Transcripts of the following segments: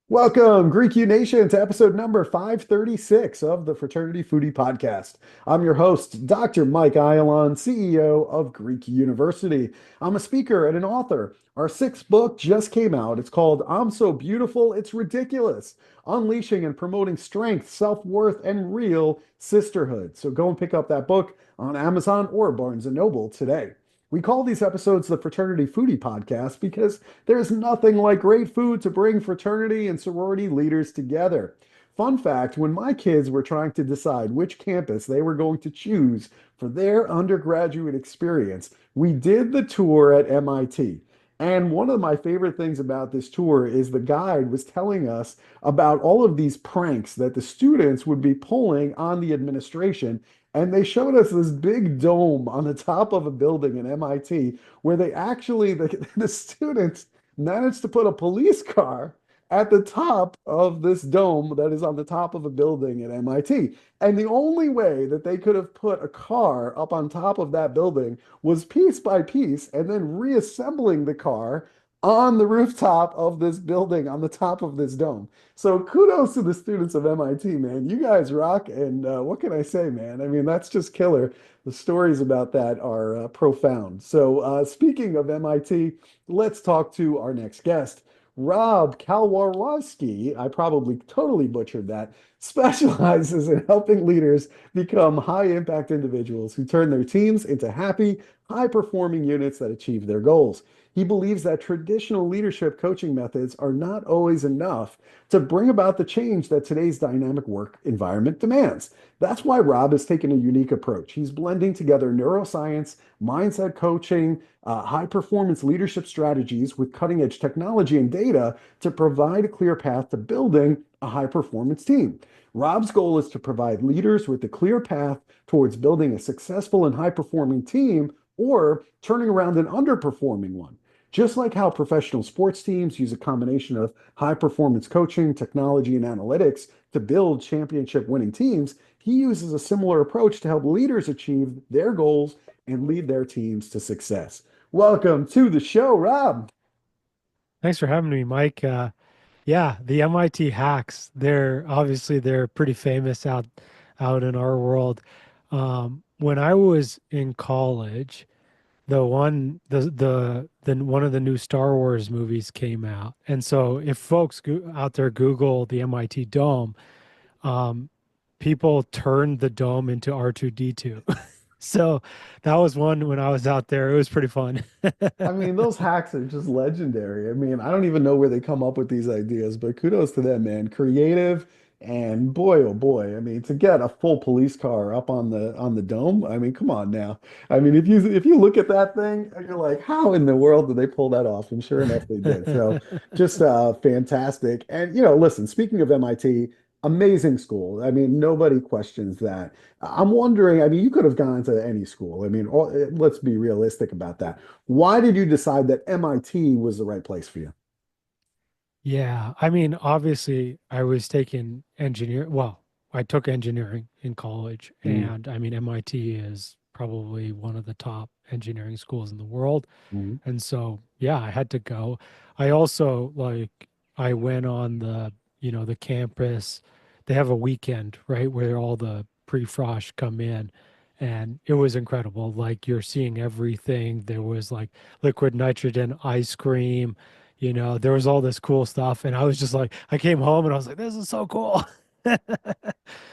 Welcome, Greek U Nation, to episode number 536 of the Fraternity Foodie Podcast. I'm your host, Dr. Mike Ayalon, CEO of Greek University. I'm a speaker and an author. Our sixth book just came out. It's called I'm So Beautiful, It's Ridiculous: Unleashing and Promoting Strength, Self-Worth, and Real Sisterhood. So go and pick up that book on Amazon or Barnes& Noble today. We call these episodes the Fraternity Foodie Podcast because there's nothing like great food to bring fraternity and sorority leaders together. Fun fact, when my kids were trying to decide which campus they were going to choose for their undergraduate experience, we did the tour at MIT. And one of my favorite things about this tour is the guide was telling us about all of these pranks that the students would be pulling on the administration. And they showed us this big dome on the top of a building in MIT where they actually, the students managed to put a police car at the top of this dome that is on the top of a building at MIT. And the only way that they could have put a car up on top of that building was piece by piece and then reassembling the car on the rooftop of this building on the top of this dome. So kudos to the students of MIT, man. You guys rock. And what can I say, man? I mean, that's just killer. The stories about that are profound. So speaking of MIT, let's talk to our next guest. Rob Kalwarowsky, I probably totally butchered that, specializes in helping leaders become high impact individuals who turn their teams into happy, high performing units that achieve their goals. He believes that traditional leadership coaching methods are not always enough to bring about the change that today's dynamic work environment demands. That's why Rob has taken a unique approach. He's blending together neuroscience, mindset coaching, high performance leadership strategies with cutting edge technology and data to provide a clear path to building a high performance team. Rob's goal is to provide leaders with a clear path towards building a successful and high performing team or turning around an underperforming one. Just like how professional sports teams use a combination of high performance coaching, technology, and analytics to build championship winning teams, he uses a similar approach to help leaders achieve their goals and lead their teams to success. Welcome to the show, Rob. Thanks for having me, Mike. Yeah, the MIT hacks, they're pretty famous out in our world. When I was in college, the one of the new Star Wars movies came out. And so if folks out there Google the MIT Dome, um, people turned the dome into R2D2. So that was one when I was out there. It was pretty fun. I mean, those hacks are just legendary. I mean, I don't even know where they come up with these ideas, but kudos to them, man. Creative and boy, oh boy. I mean, to get a full police car up on the dome, I mean, come on now. I mean, if you look at that thing, you're like, how in the world did they pull that off? And sure enough, they did. So just fantastic. And listen, speaking of MIT, amazing school. I mean, nobody questions that. I'm wondering, I mean, you could have gone to any school. I mean, let's be realistic about that. Why did you decide that MIT was the right place for you? Yeah, I mean, obviously, I was taking I took engineering in college, Mm, and I mean, MIT is probably one of the top engineering schools in the world. mm, And so, yeah, I had to go. I also I went on the campus. They have a weekend, right, where all the pre-frosh come in, and it was incredible. Like you're seeing everything. There was like liquid nitrogen ice cream, there was all this cool stuff, and I was just like, I came home and I was like, this is so cool. yeah,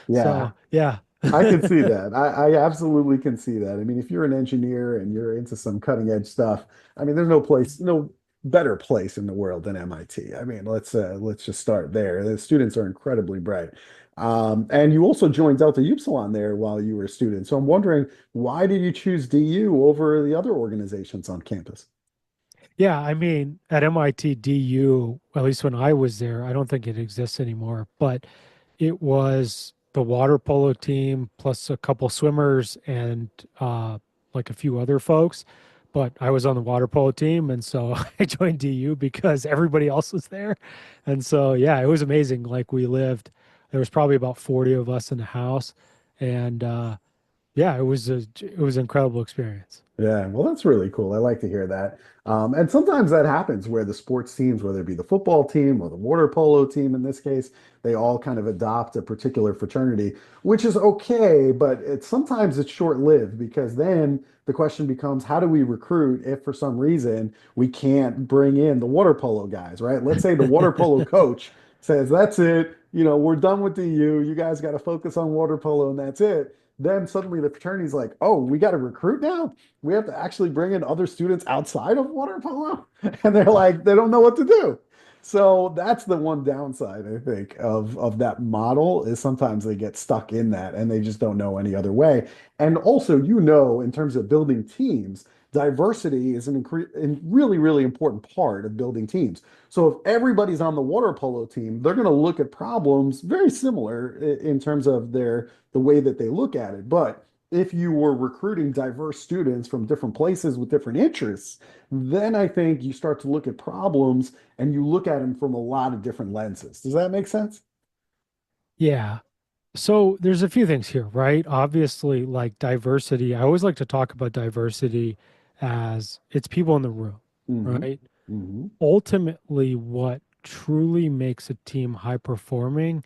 So, yeah. I can see that. I absolutely can see that. I mean, if you're an engineer and you're into some cutting edge stuff, I mean, there's no better place in the world than MIT. I mean, let's just start there. The students are incredibly bright. And you also joined Delta Upsilon there while you were a student. So I'm wondering, why did you choose DU over the other organizations on campus? Yeah, I mean, at MIT DU, at least when I was there, I don't think it exists anymore, but it was the water polo team plus a couple swimmers and like a few other folks. But I was on the water polo team, and so I joined DU because everybody else was there. And so, yeah, it was amazing. Like we lived There was probably about 40 of us in the house, and yeah, it was an incredible experience. Yeah, well, that's really cool. I like to hear that. And sometimes that happens where the sports teams, whether it be the football team or the water polo team in this case, they all kind of adopt a particular fraternity, which is okay, but sometimes it's short-lived because then the question becomes, how do we recruit if for some reason we can't bring in the water polo guys, right? Let's say the water polo coach says, that's it, we're done with the U. You guys got to focus on water polo and that's it. Then suddenly the fraternity's like, oh, we got to recruit now? We have to actually bring in other students outside of water polo. And they're like, they don't know what to do. So that's the one downside, I think, of that model is sometimes they get stuck in that and they just don't know any other way. And also, in terms of building teams, diversity is really, really important part of building teams. So if everybody's on the water polo team, they're going to look at problems very similar in terms of the way that they look at it. But if you were recruiting diverse students from different places with different interests, then I think you start to look at problems and you look at them from a lot of different lenses. Does that make sense? Yeah. So there's a few things here, right? Obviously, like diversity, I always like to talk about diversity as it's people in the room, Hmm. right? Hmm. Ultimately, what truly makes a team high performing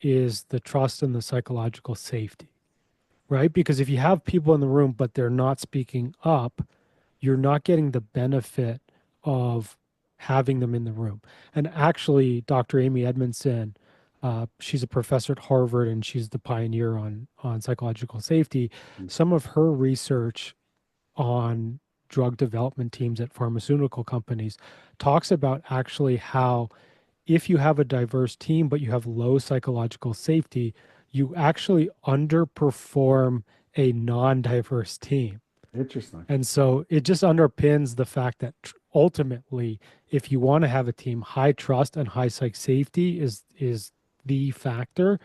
is the trust and the psychological safety, right? Because if you have people in the room, but they're not speaking up, you're not getting the benefit of having them in the room. And actually, Dr. Amy Edmondson, she's a professor at Harvard and she's the pioneer on psychological safety. Some of her research on drug development teams at pharmaceutical companies talks about actually how if you have a diverse team but you have low psychological safety, you actually underperform a non-diverse team. Interesting. And so it just underpins the fact that ultimately, if you want to have a team, high trust and high psych safety is the factor.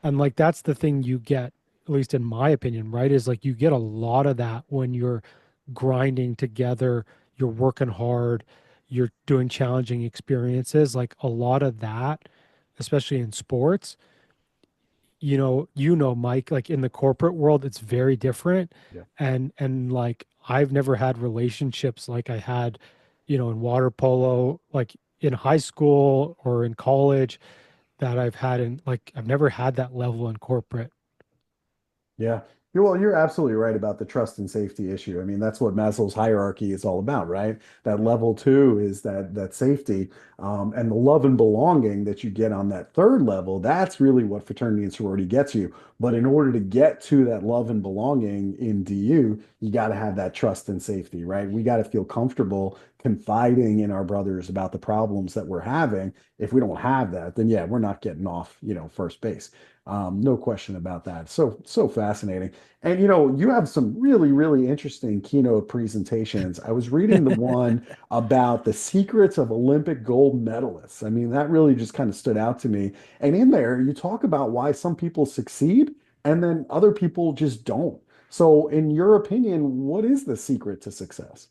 And like that's the thing you get, at least in my opinion, right? Is like you get a lot of that when you're grinding together, you're working hard, you're doing challenging experiences. Like a lot of that, especially in sports, Mike, like in the corporate world it's very different, Yeah. and like I've never had relationships like I had, in water polo, like in high school or in college, that I've had in, like, I've never had that level in corporate. Yeah. Well, you're absolutely right about the trust and safety issue. I mean, that's what Maslow's hierarchy is all about, right? That level two is that safety, and the love and belonging that you get on that third level. That's really what fraternity and sorority gets you. But in order to get to that love and belonging in DU, you got to have that trust and safety, right? We got to feel comfortable confiding in our brothers about the problems that we're having. If we don't have that, then yeah, we're not getting off, first base. No question about that. So fascinating. And you have some really, really interesting keynote presentations. I was reading the one about the secrets of Olympic gold medalists. I mean, that really just kind of stood out to me. And in there, you talk about why some people succeed and then other people just don't. So, in your opinion, what is the secret to success?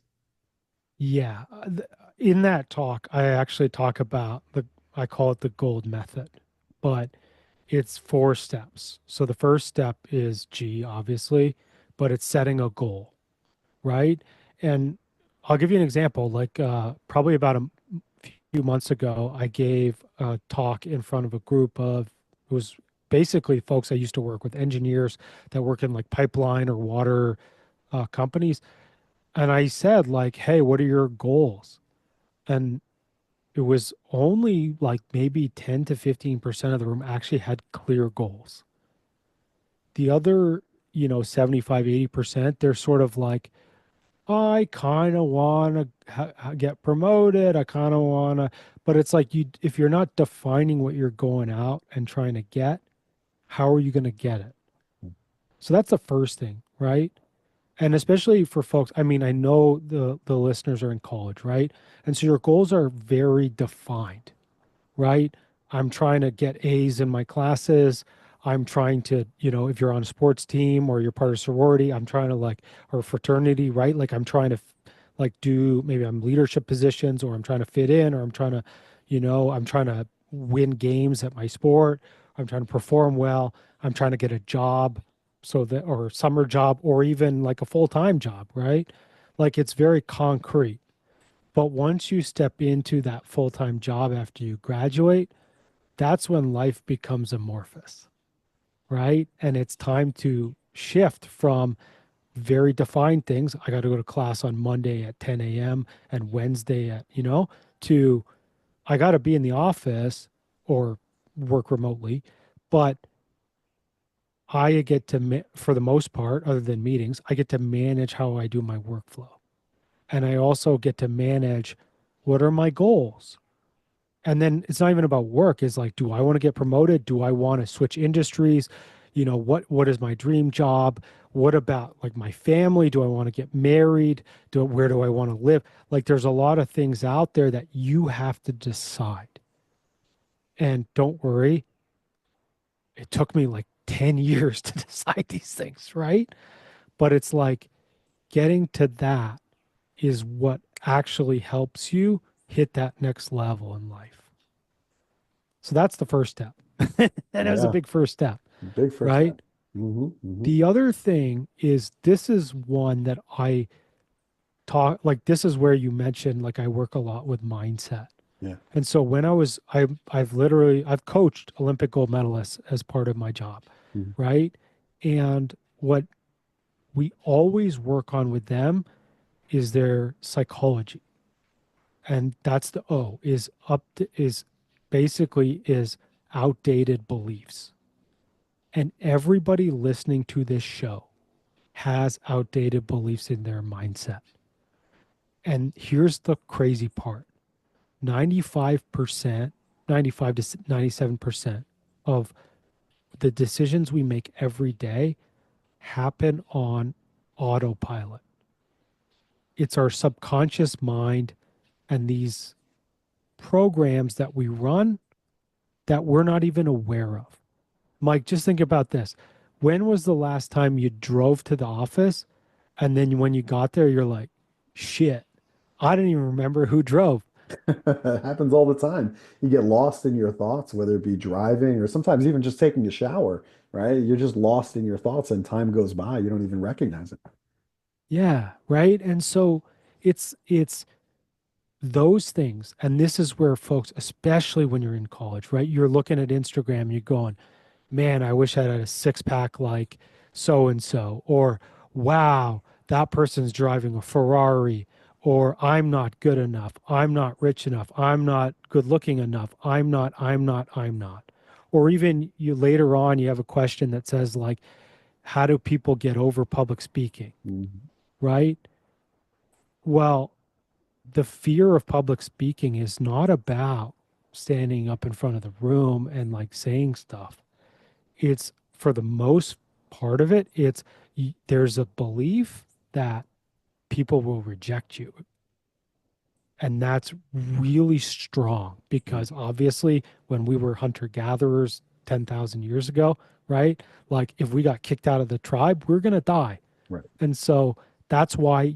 Yeah, in that talk I actually talk about I call it the gold method, but it's 4 steps. So the first step is G, obviously, but it's setting a goal, right? And I'll give you an example. Like probably about a few months ago, I gave a talk in front of a group of, it was basically folks I used to work with, engineers that work in like pipeline or water companies. And I said, like, hey, what are your goals? And it was only like maybe 10 to 15% of the room actually had clear goals. The other, 75, 80%, they're sort of like, I kind of want to get promoted. I kind of want to, but it's like if you're not defining what you're going out and trying to get, how are you going to get it? So that's the first thing, right? And especially for folks, I mean, I know the listeners are in college, right? And so your goals are very defined, right? I'm trying to get A's in my classes. I'm trying to, if you're on a sports team or you're part of a sorority, I'm trying to like, or fraternity, right? Like I'm trying to like do, maybe I'm leadership positions, or I'm trying to fit in, or I'm trying to, I'm trying to win games at my sport. I'm trying to perform well, I'm trying to get a job so that, or summer job, or even like a full-time job, right? Like it's very concrete. But once you step into that full-time job after you graduate, that's when life becomes amorphous, right? And it's time to shift from very defined things. I got to go to class on Monday at 10 a.m. and Wednesday at, to I got to be in the office or work remotely, but I get to, for the most part, other than meetings, I get to manage how I do my workflow. And I also get to manage what are my goals. And then it's not even about work. It's like, do I want to get promoted? Do I want to switch industries? What is my dream job? What about like my family? Do I want to get married? Where do I want to live? Like there's a lot of things out there that you have to decide. And don't worry, it took me like 10 years to decide these things, right? But it's like getting to that is what actually helps you hit that next level in life. So that's the first step. And it was a Yeah. big first step, Big first step. right? Hmm. Hmm. The other thing is this is one that I talk like this is where you mentioned like I work a lot with mindset. Yeah. And so I've coached Olympic gold medalists as part of my job, Mhm. right? And what we always work on with them is their psychology. And that's the O is basically is outdated beliefs. And everybody listening to this show has outdated beliefs in their mindset. And here's the crazy part. 95%, 95 to 97% of the decisions we make every day happen on autopilot. It's our subconscious mind and these programs that we run that we're not even aware of. Mike, just think about this. When was the last time you drove to the office and then when you got there, you're like, shit, I didn't even remember who drove? It happens all the time. You get lost in your thoughts, whether it be driving or sometimes even just taking a shower, right? You're just lost in your thoughts and time goes by. You don't even recognize it. Yeah, right. And so it's those things. And this is where folks, especially when you're in college, right? You're looking at Instagram, you're going, man, I wish I had a six pack like so and so, or wow, that person's driving a Ferrari, or I'm not good enough, I'm not rich enough, I'm not good looking enough, I'm not. Or even you later on, you have a question that says, like, how do people get over public speaking, Mhm. right? Well, the fear of public speaking is not about standing up in front of the room and like saying stuff. It's for the most part of it, there's a belief that people will reject you. And that's really strong Yeah. because obviously, when we were hunter gatherers 10,000 years ago, right? Like, if we got kicked out of the tribe, we're going to die. Right. And so that's why,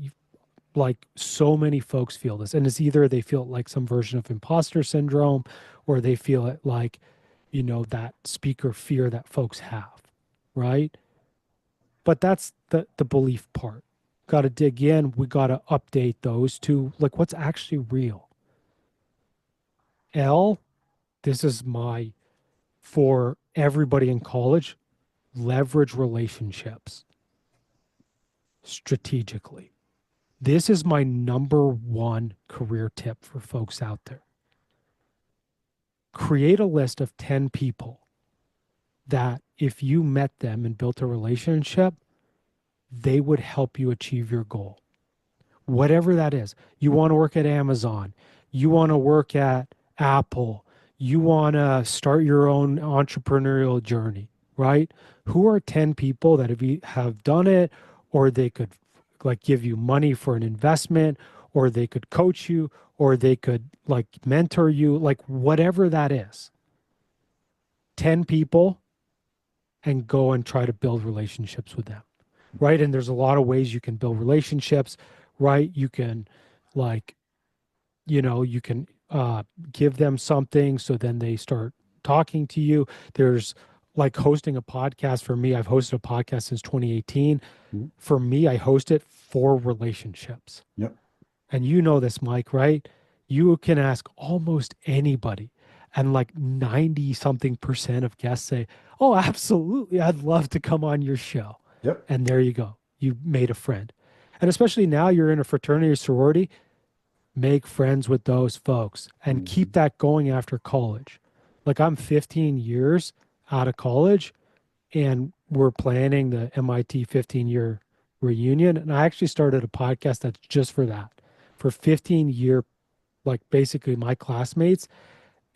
like, so many folks feel this. And it's either they feel like some version of imposter syndrome or they feel it like, that speaker fear that folks have, right? But that's the belief part. Got to dig in. We got to update those to like what's actually real. L, this is my for everybody in college, leverage relationships strategically. This is my number one career tip for folks out there. Create a list of 10 people that if you met them and built a relationship, they would help you achieve your goal. Whatever that is. You want to work at Amazon, you want to work at Apple, you want to start your own entrepreneurial journey, right? Who are 10 people that have done it, or they could like give you money for an investment, or they could coach you, or they could like mentor you, like whatever that is. 10 people and go and try to build relationships with them, right? And there's a lot of ways you can build relationships, right? You can like you can give them something so then they start talking to you. There's like hosting a podcast for me. I've hosted a podcast since 2018. Mhm. For me, I host it for relationships. Yep. And you know this, Mike, right? You can ask almost anybody, and like 90 something percent of guests say, "Oh, absolutely. I'd love to come on your show." Yep. And there you go. You made a friend. And especially now you're in a fraternity or sorority, make friends with those folks and keep Mhm. that going after college. Like I'm 15 years out of college and we're planning the MIT 15-year reunion. And I actually started a podcast that's just for that, for 15-year, like basically my classmates.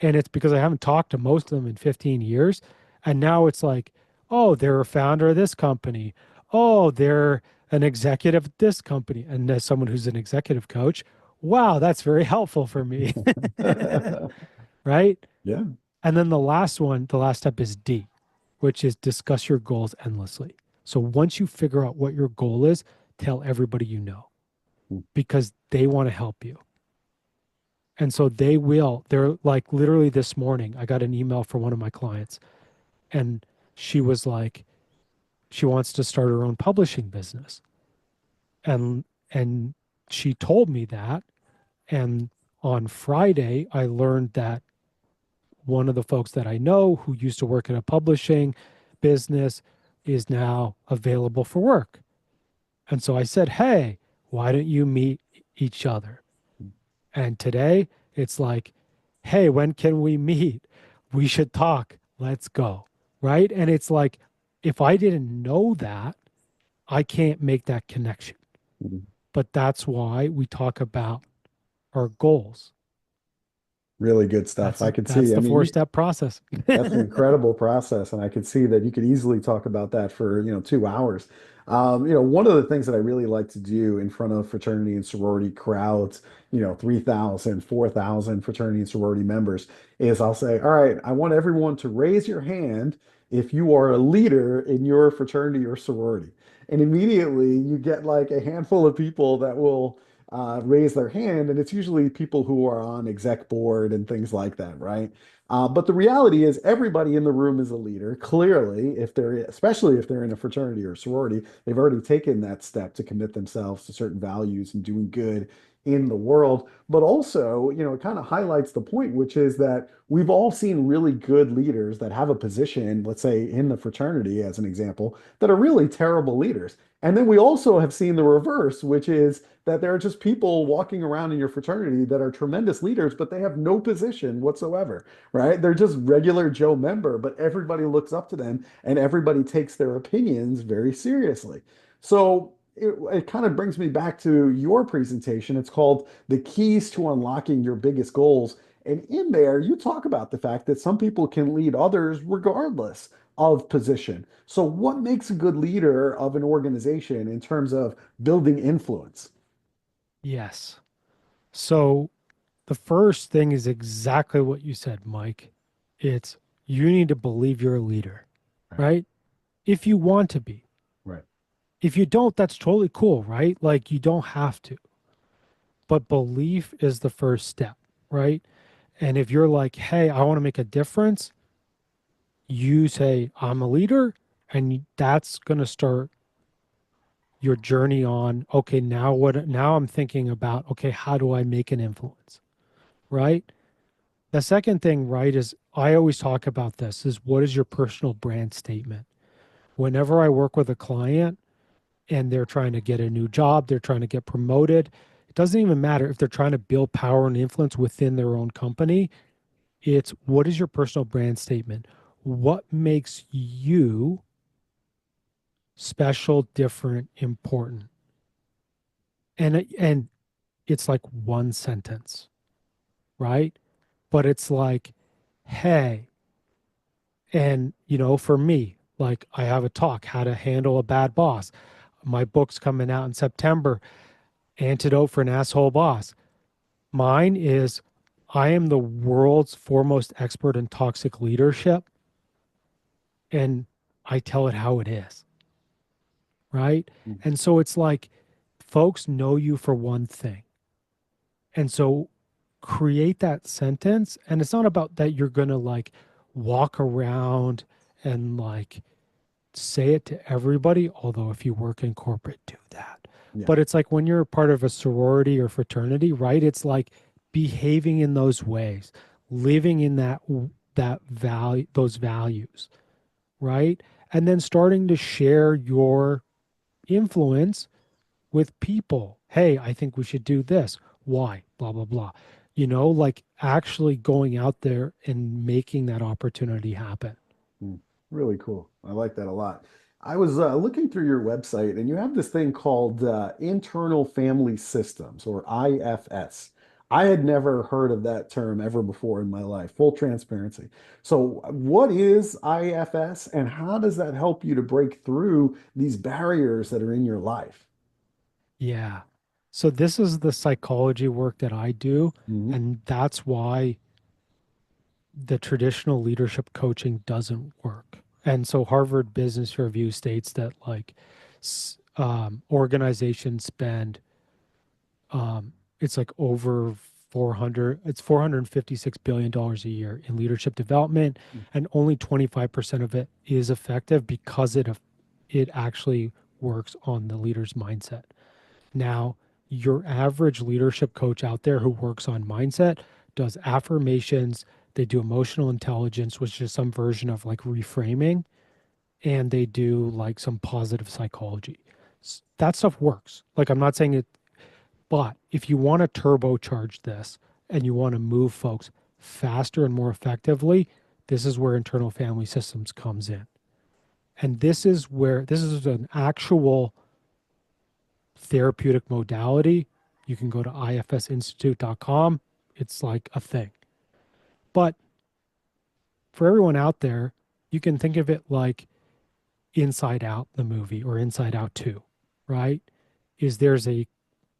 And it's because I haven't talked to most of them in 15 years. And now it's like, oh, they're a founder of this company. Oh, they're an executive at this company. And as someone who's an executive coach, wow, that's very helpful for me. Right. Yeah. And then the last step is D, which is discuss your goals endlessly. So once you figure out what your goal is, tell everybody you know because they want to help you. And so they will. They're like literally this morning, I got an email from one of my clients and she was like, she wants to start her own publishing business. And she told me that. And on Friday, I learned that one of the folks that I know who used to work in a publishing business is now available for work. And so I said, hey, why don't you meet each other? And today it's like, hey, when can we meet? We should talk. Let's go. Right. And it's like, if I didn't know that, I can't make that connection. Mhm. But that's why we talk about our goals. Really good stuff. I could That's see. I the mean, four step process. that's an incredible process, and I could see that you could easily talk about that for, 2 hours. One of the things that I really like to do in front of fraternity and sorority crowds, 3,000, 4,000 fraternity and sorority members, is I'll say, all right, I want everyone to raise your hand if you are a leader in your fraternity or sorority. And immediately you get like a handful of people that will raise their hand, and it's usually people who are on exec board and things like that, right? But the reality is, everybody in the room is a leader. Clearly, especially if they're in a fraternity or sorority, they've already taken that step to commit themselves to certain values and doing good in the world. But also, it kind of highlights the point, which is that we've all seen really good leaders that have a position, let's say in the fraternity, as an example, that are really terrible leaders. And then we also have seen the reverse, which is that there are just people walking around in your fraternity that are tremendous leaders, but they have no position whatsoever, right? They're just regular Joe member, but everybody looks up to them and everybody takes their opinions very seriously. So it kind of brings me back to your presentation. It's called The Keys to Unlocking Your Biggest Goals. And in there, you talk about the fact that some people can lead others regardless of position. So, what makes a good leader of an organization in terms of building influence? Yes. So the first thing is exactly what you said, Mike. It's you need to believe you're a leader, Right, right? If you want to be. right. If you don't, that's totally cool, right? Like you don't have to. But belief is the first step, right? And if you're like, hey, I want to make a difference, you say, I'm a leader. And that's going to start your journey on, okay, now what? Now I'm thinking about, okay, how do I make an influence, right? The second thing, right, is I always talk about this is what is your personal brand statement? Whenever I work with a client and they're trying to get a new job, they're trying to get promoted, it doesn't even matter if they're trying to build power and influence within their own company. It's what is your personal brand statement? What makes you special, different, important? And it's like one sentence, right? But it's like, hey, and, for me, like I have a talk, how to handle a bad boss. My book's coming out in September, Antidote for an Asshole Boss. Mine is I am the world's foremost expert in toxic leadership, and I tell it how it is, right? Mm. And so it's like folks know you for one thing. And so create that sentence. And it's not about that you're going to like walk around and like say it to everybody. Although if you work in corporate, do that. Yeah. But it's like when you're a part of a sorority or fraternity, right? It's like behaving in those ways, living in that value, those values, right? And then starting to share your influence with people. Hey, I think we should do this. Why? Blah, blah, blah. Like actually going out there and making that opportunity happen. Mm, really cool. I like that a lot. I was looking through your website, and you have this thing called Internal Family Systems, or IFS. I had never heard of that term ever before in my life, full transparency. So, what is IFS, and how does that help you to break through these barriers that are in your life? Yeah. So this is the psychology work that I do. Hmm. And that's why the traditional leadership coaching doesn't work. And so Harvard Business Review states that like organizations spend it's like over 400 it's $456 billion a year in leadership development, and only 25% of it is effective because it actually works on the leader's mindset. Now, your average leadership coach out there who works on mindset does affirmations, they do emotional intelligence, which is some version of like reframing, and they do like some positive psychology. That stuff works. Like, I'm not saying it, but if you want to turbocharge this and you want to move folks faster and more effectively, this is where internal family systems comes in. And this is an actual therapeutic modality. You can go to ifsinstitute.com. It's like a thing. But for everyone out there, you can think of it like Inside Out, the movie, or Inside Out 2, right? Is there's a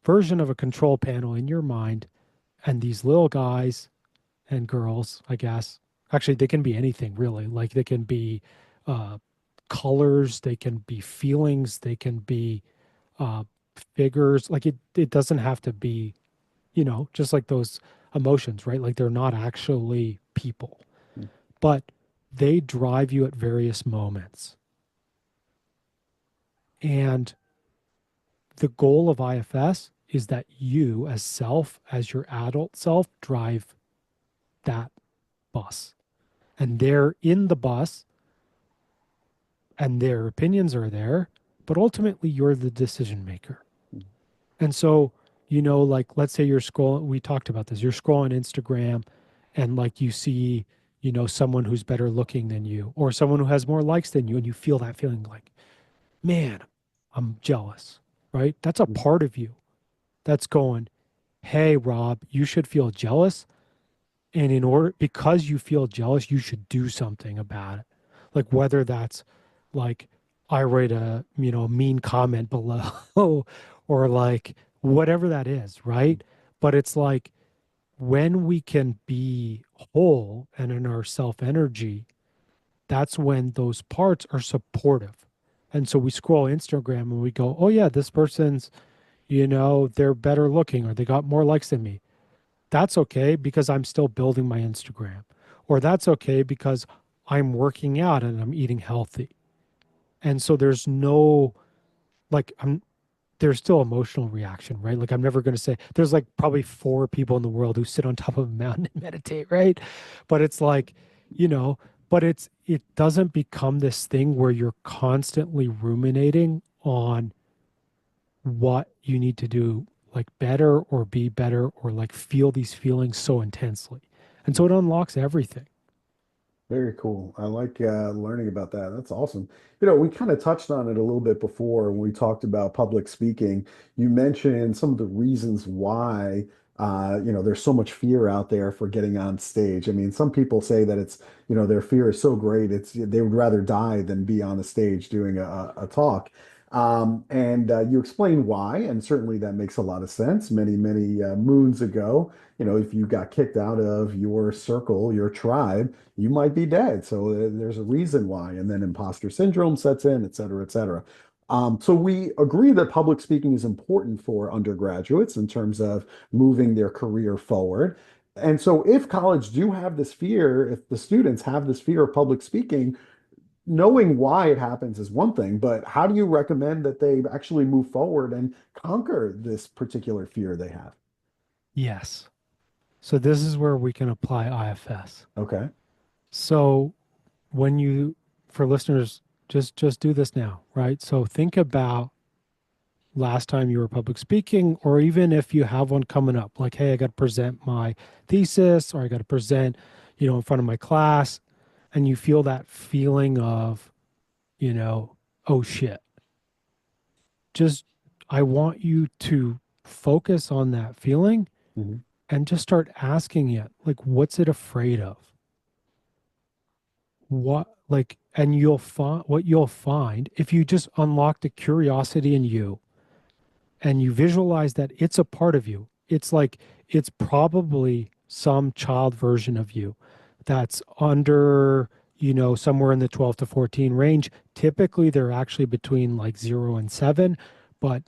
version of a control panel in your mind, and these little guys and girls, I guess, actually, they can be anything really. Like they can be uh, colors, they can be feelings, they can be uh, figures. Like it doesn't have to be, just like those emotions, right? Like they're not actually people, but they drive you at various moments. And the goal of IFS is that you, as self, as your adult self, drive that bus. And they're in the bus and their opinions are there, but ultimately you're the decision maker. And so, like let's say you're scrolling, we talked about this, you're scrolling Instagram and like you see, someone who's better looking than you or someone who has more likes than you, and you feel that feeling like, man, I'm jealous, right? That's a part of you that's going, hey, Rob, you should feel jealous. And because you feel jealous, you should do something about it. Like whether that's like, I write a, mean comment below or like whatever that is, right? But it's like when we can be whole and in our self energy, that's when those parts are supportive. And so we scroll Instagram and we go, oh yeah, this person's, they're better looking or they got more likes than me. That's okay because I'm still building my Instagram. Or that's okay because I'm working out and I'm eating healthy. And so there's no like there's still emotional reaction, right? Like I'm never going to say there's like probably four people in the world who sit on top of a mountain and meditate, right? But it's like, you know, but it doesn't become this thing where you're constantly ruminating on what you need to do like better or be better or like feel these feelings so intensely. And so it unlocks everything. Very cool. I like learning about that. That's awesome. We kind of touched on it a little bit before when we talked about public speaking. You mentioned some of the reasons why, there's so much fear out there for getting on stage. I mean, some people say that it's, their fear is so great, they would rather die than be on the stage doing a talk. And you explain why, and certainly that makes a lot of sense. Many, many moons ago, if you got kicked out of your circle, your tribe, you might be dead. So there's a reason why. And then imposter syndrome sets in, et cetera, et cetera. So we agree that public speaking is important for undergraduates in terms of moving their career forward. And so if college do have this fear, if the students have this fear of public speaking, knowing why it happens is one thing, but how do you recommend that they actually move forward and conquer this particular fear they have? Yes. So this is where we can apply IFS. Okay. So when you, for listeners, just do this now, right? So think about last time you were public speaking, or even if you have one coming up, like, hey, I got to present my thesis, or I got to present, in front of my class, and you feel that feeling of, oh shit. Just, I want you to focus on that feeling Mhm. and just start asking it, like, what's it afraid of? What, like, and you'll find what you'll find if you just unlock the curiosity in you and you visualize that it's a part of you. It's like it's probably some child version of you that's under, somewhere in the 12 to 14 range. Typically, they're actually between like 0 and 7, but,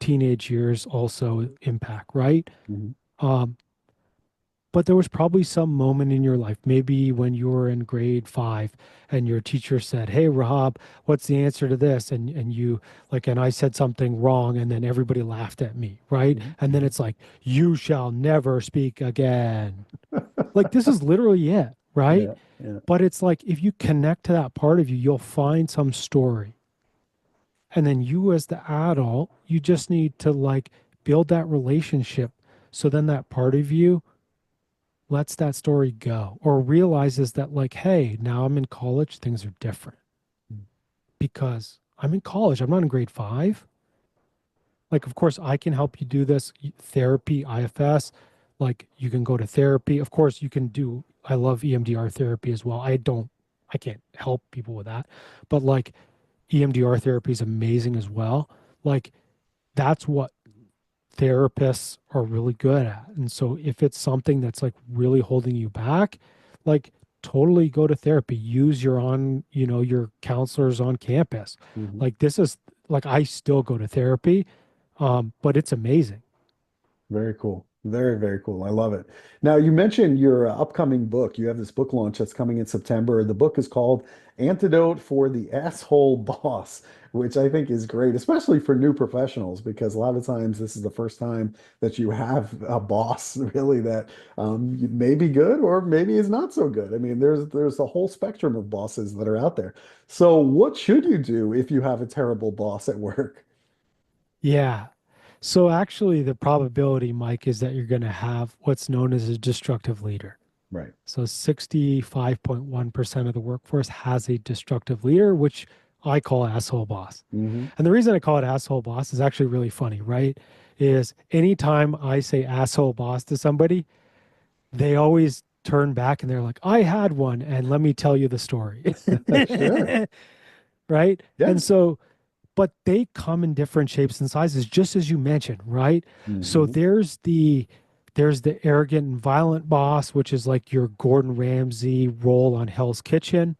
teenage years also impact, right? Mhm. Um, but there was probably some moment in your life, maybe when you were in grade 5 and your teacher said, hey, Rahab, what's the answer to this? And you like, and I said something wrong and then everybody laughed at me, right? Mhm. And then Mhm. it's like, you shall never speak again. Like, this is literally it, right? Yeah, yeah. But it's like, if you connect to that part of you, you'll find some story. And then you, as the adult, you just need to like build that relationship. So then that part of you lets that story go or realizes that, like, hey, now I'm in college, things are different because I'm in college. I'm not in grade 5. Like, of course, I can help you do this therapy, IFS. Like, you can go to therapy. Of course, you can do, I love EMDR therapy as well. I can't help people with that. But like, EMDR therapy is amazing as well. Like, that's what therapists are really good at. And so if it's something that's like really holding you back, like totally go to therapy. Use your counselors on campus. Mhm. Like this is like I still go to therapy, but it's amazing. Very cool. Very, very cool. I love it. Now, you mentioned your upcoming book. You have this book launch that's coming in September. The book is called Antidote for the Asshole Boss, which I think is great, especially for new professionals, because a lot of times this is the first time that you have a boss really that may be good or maybe is not so good. I mean, there's a whole spectrum of bosses that are out there. So, what should you do if you have a terrible boss at work? Yeah. So actually the probability, Mike, is that you're going to have what's known as a destructive leader. Right. So 65.1% of the workforce has a destructive leader, which I call asshole boss. Hmm. And the reason I call it asshole boss is actually really funny, right? Is anytime I say asshole boss to somebody, they always turn back and they're like, I had one, and let me tell you the story. Sure. Right? Yeah. And so, but they come in different shapes and sizes, just as you mentioned, right? So Hmm. there's the arrogant and violent boss, which is like your Gordon Ramsay role on Hell's Kitchen.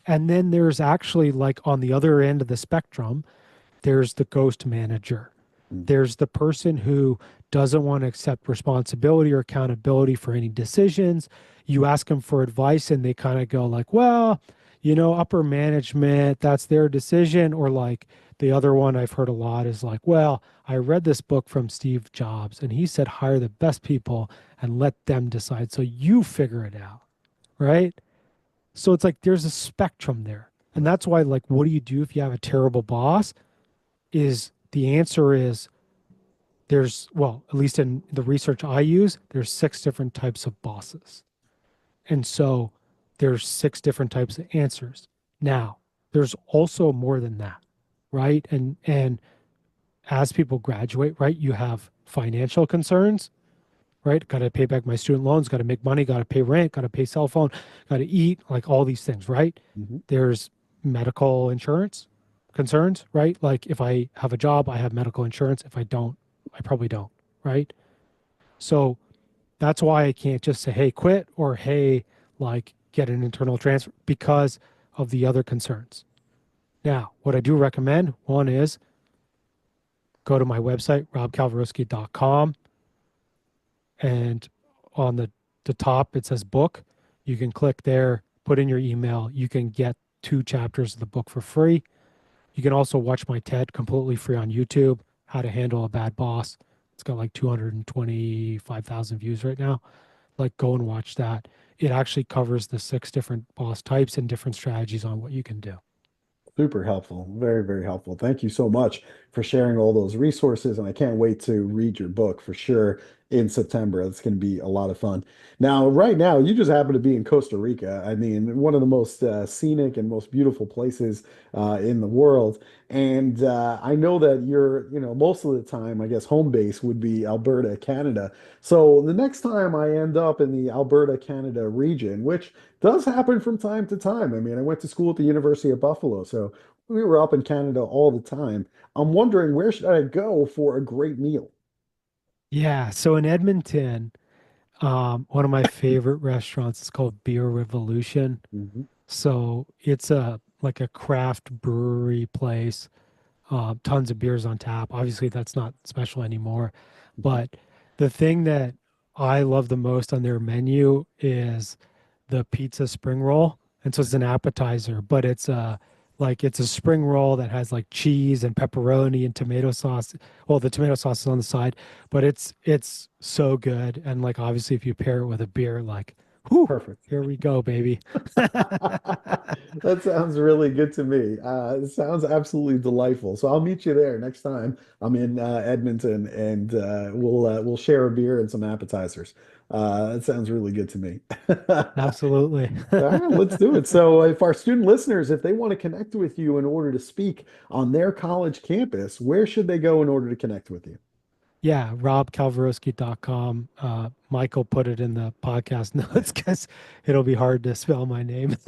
And then there's actually like on the other end of the spectrum, there's the ghost manager. There's the person who doesn't want to accept responsibility or accountability for any decisions. You ask them for advice and they kind of go like, well, upper management, that's their decision. Or like the other one I've heard a lot is like, well, I read this book from Steve Jobs and he said, hire the best people and let them decide. So you figure it out. Right. So it's like there's a spectrum there. And Right. that's why, like, what do you do if you have a terrible boss? Is the answer is well, at least in the research I use, there's 6 different types of bosses. And so there's 6 different types of answers. Now, there's also more than that, right? And as people graduate, right, you have financial concerns, right? Got to pay back my student loans, got to make money, got to pay rent, got to pay cell phone, got to eat, like all these things, right? Hmm. There's medical insurance concerns, right? Like if I have a job, I have medical insurance. If I don't, I probably don't, right? So that's why I can't just say, hey, quit or hey, like get an internal transfer because of the other concerns. Now, what I do recommend one is go to my website, robkalwarowsky.com, and on the top, it says book. You can click there, put in your email. You can get 2 chapters of the book for free. You can also watch my TED completely free on YouTube, How to Handle a Bad Boss. It's got like 225,000 views right now. Like, go and watch that. It actually covers the 6 different boss types and different strategies on what you can do. Super helpful. Very, very helpful. Thank you so much for sharing all those resources. And I can't wait to read your book for sure in September. It's going to be a lot of fun. Now, right now, you just happen to be in Costa Rica. I mean, one of the most scenic and most beautiful places in the world. And I know that most of the time, I guess home base would be Alberta, Canada. So the next time I end up in the Alberta, Canada region, which does happen from time to time. I mean, I went to school at the University of Buffalo, so we were up in Canada all the time. I'm wondering, where should I go for a great meal? Yeah. So in Edmonton, one of my favorite restaurants is called Beer Revolution. Mhm. So it's a like a craft brewery place, tons of beers on tap. Obviously, that's not special anymore. But the thing that I love the most on their menu is the pizza spring roll. And so it's an appetizer, but it's a spring roll that has like cheese and pepperoni and tomato sauce. Well, the tomato sauce is on the side, but it's so good. And like obviously if you pair it with a beer, like, whew, Perfect. here we go, baby. That sounds really good to me. It sounds absolutely delightful. So I'll meet you there next time I'm in Edmonton, and we'll share a beer and some appetizers. That sounds really good to me. Absolutely. All right, let's do it. So, if our student listeners, if they want to connect with you in order to speak on their college campus, where should they go in order to connect with you? Yeah, robkalwarowsky.com. Michael put it in the podcast notes because it'll be hard to spell my name.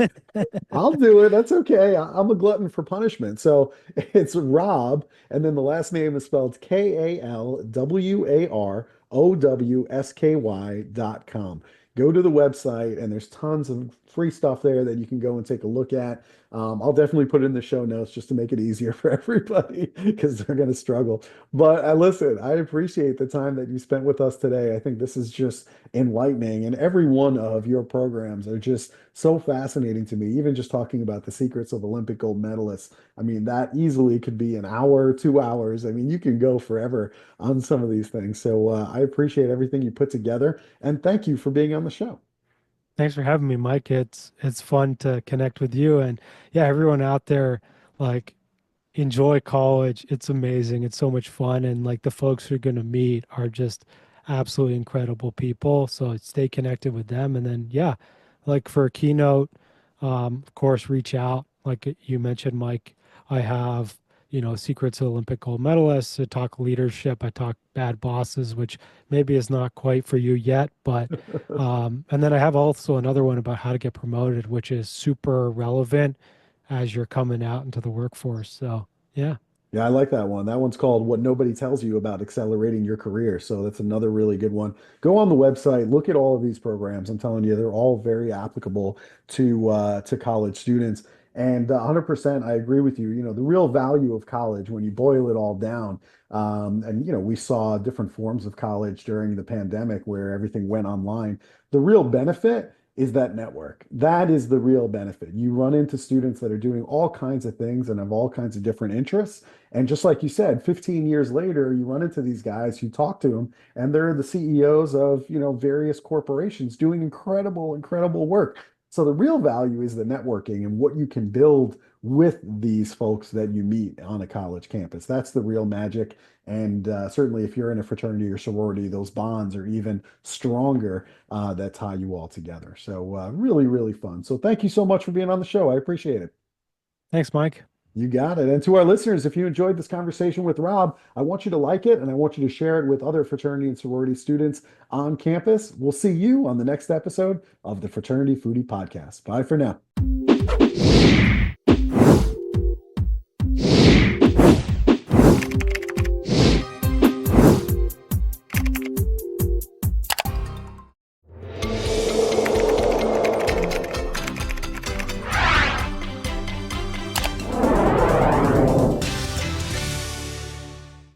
I'll do it. That's okay. I'm a glutton for punishment. So it's Rob, and then the last name is spelled Kalwarowsky.com. Go to the website, and there's tons of free stuff there that you can go and take a look at. I'll definitely put it in the show notes just to make it easier for everybody because they're going to struggle. But listen, I appreciate the time that you spent with us today. I think this is just enlightening, and every one of your programs are just so fascinating to me. Even just talking about the secrets of Olympic gold medalists. I mean, that easily could be an hour, 2 hours. I mean, you can go forever on some of these things. So I appreciate everything you put together, and thank you for being on the show. Thanks for having me, Mike. It's fun to connect with you and yeah, everyone out there, like enjoy college. It's amazing. It's so much fun. And like the folks you're going to meet are just absolutely incredible people. So stay connected with them. And then, yeah, like for a keynote, of course, reach out. Like you mentioned, Mike, I have, secrets of Olympic gold medalists. I talk leadership. I talk bad bosses, which maybe is not quite for you yet. But, and then I have also another one about how to get promoted, which is super relevant as you're coming out into the workforce. So, yeah. Yeah, I like that one. That one's called What Nobody Tells You About Accelerating Your Career. So that's another really good one. Go on the website, look at all of these programs. I'm telling you, they're all very applicable to college students. And 100%, I agree with you. You know, the real value of college, when you boil it all down, and we saw different forms of college during the pandemic where everything went online. The real benefit is that network. That is the real benefit. You run into students that are doing all kinds of things and have all kinds of different interests. And just like you said, 15 years later, you run into these guys, you talk to them, and they're the CEOs of, various corporations doing incredible, incredible work. So the real value is the networking and what you can build with these folks that you meet on a college campus. That's the real magic. And certainly, if you're in a fraternity or sorority, those bonds are even stronger that tie you all together. So really, really fun. So thank you so much for being on the show. I appreciate it. Thanks, Mike. You got it. And to our listeners, if you enjoyed this conversation with Rob, I want you to like it and I want you to share it with other fraternity and sorority students on campus. We'll see you on the next episode of the Fraternity Foodie Podcast. Bye for now.